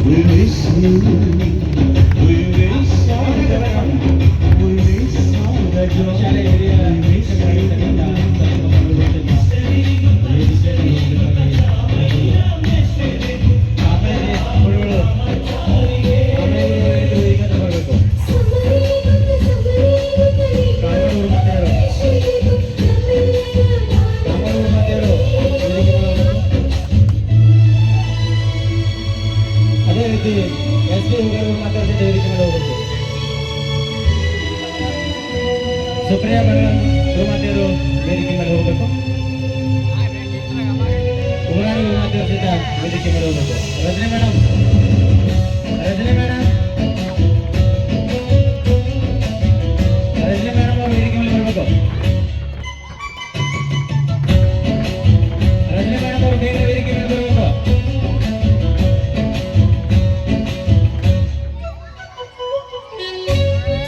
We miss you. We miss all the fun. We miss all the joy. We miss ಅದೇ ರೀತಿ S P ಹುಡುಗರು ಮಾತಾಡ್ತಿದ್ದ ವೇದಿಕೆ ಮೇಲೆ ಹೋಗ್ಬೇಕು. ಸುಪ್ರಿಯಾ ಭಗವಾನ್ ಗುರುಮಾತೆಯರು ವೇದಿಕೆ ಮೇಲೆ ಹೋಗ್ಬೇಕು. ಉಮರಾಣಿ ಗುರುಮಾತೆಯರು ಸಹಿತ ವೇದಿಕೆ ಮೇಲೆ ಹೋಗ್ಬೇಕು. Rajani madam, Rajani madam, Rajani madam ಅವರು ವೇದಿಕೆ ಮೇಲೆ ಬರಬೇಕು. ರಜನಿ ಮೇಡಮ್ ಅವರು ಬೇಗ ವೇದಿಕೆ ಮೇಲೆ ಬರಬೇಕು.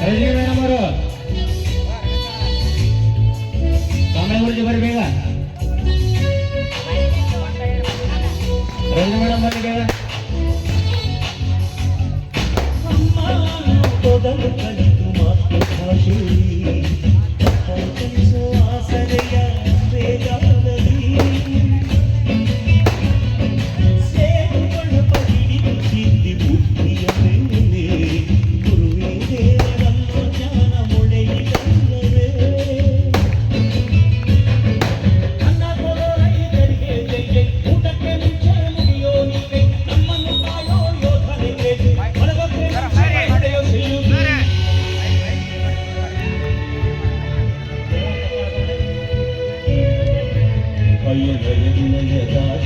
ರಜನಿ ಮೇಡಮ್ ಅವರು ಕಾಮಳೆ ಗುರುಜಿ ಬರ್ರಿ ಬೇಗ. ರಜನಿ ಮೇಡಮ್ ಬರ್ರಿ ಬೇಗ.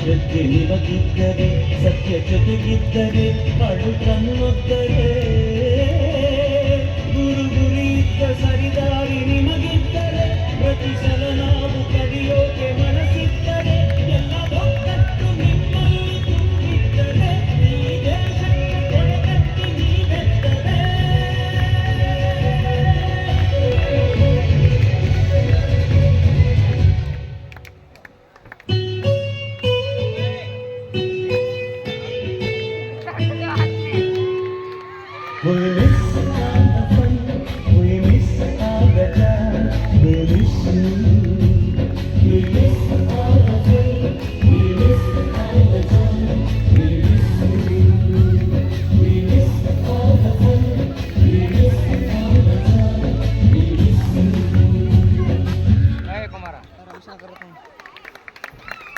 ಶ್ರದ್ಧೆ ನಿಮಗಿದ್ದರೆ ಸತ್ಯ ಜೊತೆಗಿದ್ದರೆ ಪಡು ತನ್ನೊದ್ದರೆ ಗುರು ಗುರಿ ಇದ್ದ ಸರಿದಾರಿ ನಿಮಗಿದ್ದರೆ ಪ್ರತಿ ಸಲ